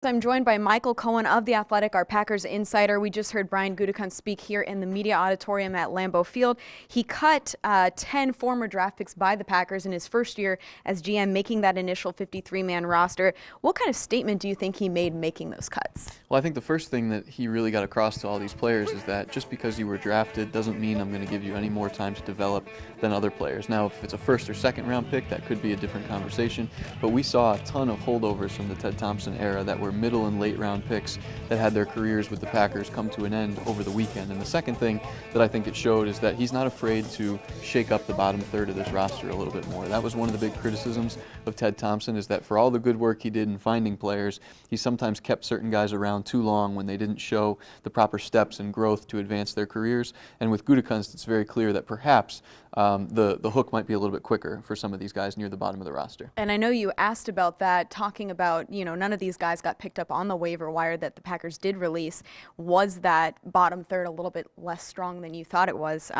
I'm joined by Michael Cohen of The Athletic, our Packers insider. We just heard Brian Gutekunst speak here in the media auditorium at Lambeau Field. He cut 10 former draft picks by the Packers in his first year as GM, making that initial 53-man roster. What kind of statement do you think he made making those cuts? Well, I think the first thing that he really got across to all these players is that just because you were drafted doesn't mean I'm going to give you any more time to develop than other players. Now, if it's a first or second round pick, that could be a different conversation, but we saw a ton of holdovers from the Ted Thompson era that were middle and late round picks that had their careers with the Packers come to an end over the weekend. And the second thing that I think it showed is that he's not afraid to shake up the bottom third of this roster a little bit more. That was one of the big criticisms of Ted Thompson, is that for all the good work he did in finding players, he sometimes kept certain guys around too long when they didn't show the proper steps and growth to advance their careers. And with Gutekunst, it's very clear that perhaps the hook might be a little bit quicker for some of these guys near the bottom of the roster. And I know you asked about that, talking about, none of these guys got picked up on the waiver wire that the Packers did release. Was that bottom third a little bit less strong than you thought it was?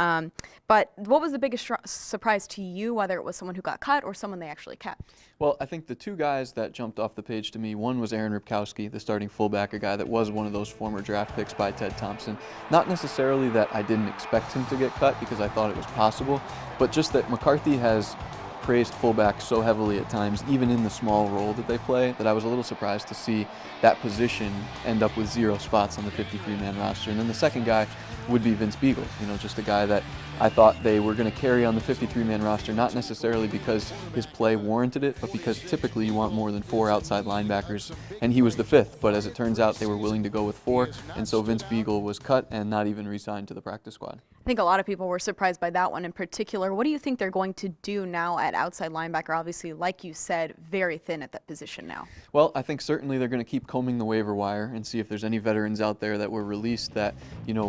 But what was the biggest surprise to you, whether it was someone who got cut or someone they actually kept? Well, I think the two guys that jumped off the page to me, one was Aaron Ripkowski, the starting fullback, a guy that was one of those former draft picks by Ted Thompson. Not necessarily that I didn't expect him to get cut because I thought it was possible, but just that McCarthy has praised fullbacks so heavily at times, even in the small role that they play, that I was a little surprised to see that position end up with 0 spots on the 53-man roster. And then the second guy would be Vince Biegel, just a guy that I thought they were going to carry on the 53-man roster, not necessarily because his play warranted it, but because typically you want more than 4 outside linebackers, and he was the 5th. But as it turns out, they were willing to go with 4, and so Vince Biegel was cut and not even re-signed to the practice squad. I think a lot of people were surprised by that one in particular. What do you think they're going to do now at outside linebacker? Obviously, like you said, very thin at that position now. Well, I think certainly they're going to keep combing the waiver wire and see if there's any veterans out there that were released that,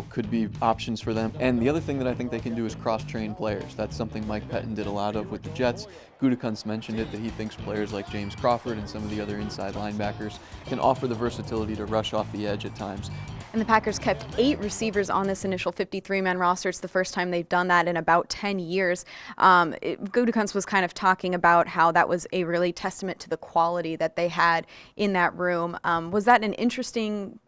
could be options for them. And the other thing that I think they can do is cross-train players. That's something Mike Pettin did a lot of with the Jets. Gutekunst mentioned it, that he thinks players like James Crawford and some of the other inside linebackers can offer the versatility to rush off the edge at times. And the Packers kept 8 receivers on this initial 53-man roster. It's the first time they've done that in about 10 years. Gutekunst was kind of talking about how that was a really testament to the quality that they had in that room. Was that an interesting,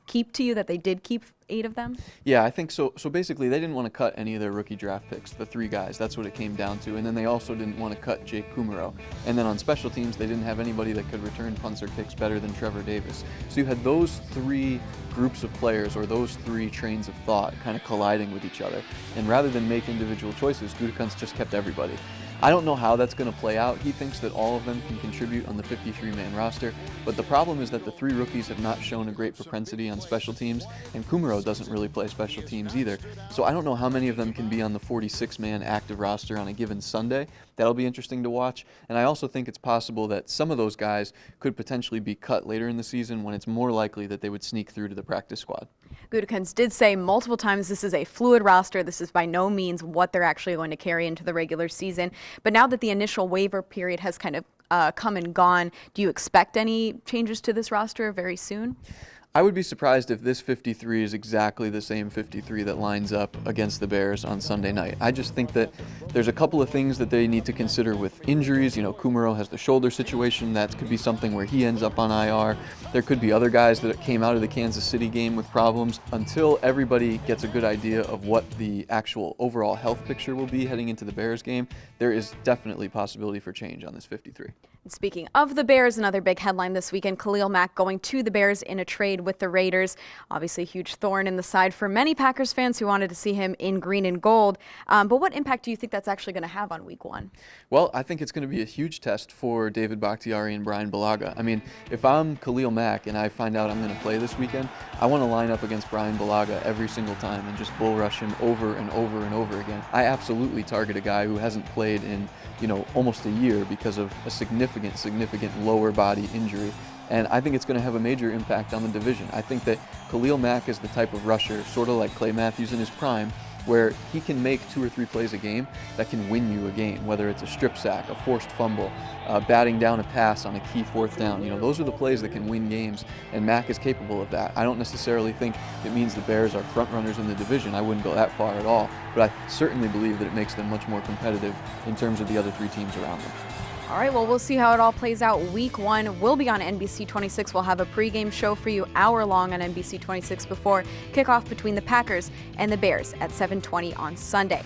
keep to you, that they did keep 8 of them? Yeah, I think so. So basically, they didn't want to cut any of their rookie draft picks, the 3 guys. That's what it came down to. And then they also didn't want to cut Jake Kumerow. And then on special teams, they didn't have anybody that could return punts or kicks better than Trevor Davis. So you had those 3 groups of players, or those 3 trains of thought, kind of colliding with each other. And rather than make individual choices, Gutekunst just kept everybody. I don't know how that's going to play out. He thinks that all of them can contribute on the 53-man roster, but the problem is that the 3 rookies have not shown a great propensity on special teams, and Kumerow doesn't really play special teams either. So I don't know how many of them can be on the 46-man active roster on a given Sunday. That'll be interesting to watch. And I also think it's possible that some of those guys could potentially be cut later in the season when it's more likely that they would sneak through to the practice squad. Gutekunst did say multiple times this is a fluid roster. This is by no means what they're actually going to carry into the regular season. But now that the initial waiver period has kind of come and gone, do you expect any changes to this roster very soon? I would be surprised if this 53 is exactly the same 53 that lines up against the Bears on Sunday night. I just think that there's a couple of things that they need to consider with injuries. Kumerow has the shoulder situation. That could be something where he ends up on IR. There could be other guys that came out of the Kansas City game with problems. Until everybody gets a good idea of what the actual overall health picture will be heading into the Bears game, there is definitely possibility for change on this 53. And speaking of the Bears, another big headline this weekend, Khalil Mack going to the Bears in a trade with the Raiders. Obviously a huge thorn in the side for many Packers fans who wanted to see him in green and gold. But what impact do you think that's actually going to have on week 1? Well, I think it's going to be a huge test for David Bakhtiari and Brian Bulaga. I mean, if I'm Khalil Mack and I find out I'm going to play this weekend, I want to line up against Brian Bulaga every single time and just bull rush him over and over and over again. I absolutely target a guy who hasn't played in, almost a year because of a significant lower body injury. And I think it's going to have a major impact on the division. I think that Khalil Mack is the type of rusher, sort of like Clay Matthews in his prime, where he can make 2 or 3 plays a game that can win you a game, whether it's a strip sack, a forced fumble, batting down a pass on a key 4th down. Those are the plays that can win games, and Mack is capable of that. I don't necessarily think it means the Bears are front runners in the division. I wouldn't go that far at all, but I certainly believe that it makes them much more competitive in terms of the other 3 teams around them. All right, well, we'll see how it all plays out. Week 1 will be on NBC 26. We'll have a pregame show for you, hour-long on NBC 26 before kickoff between the Packers and the Bears at 7:20 on Sunday.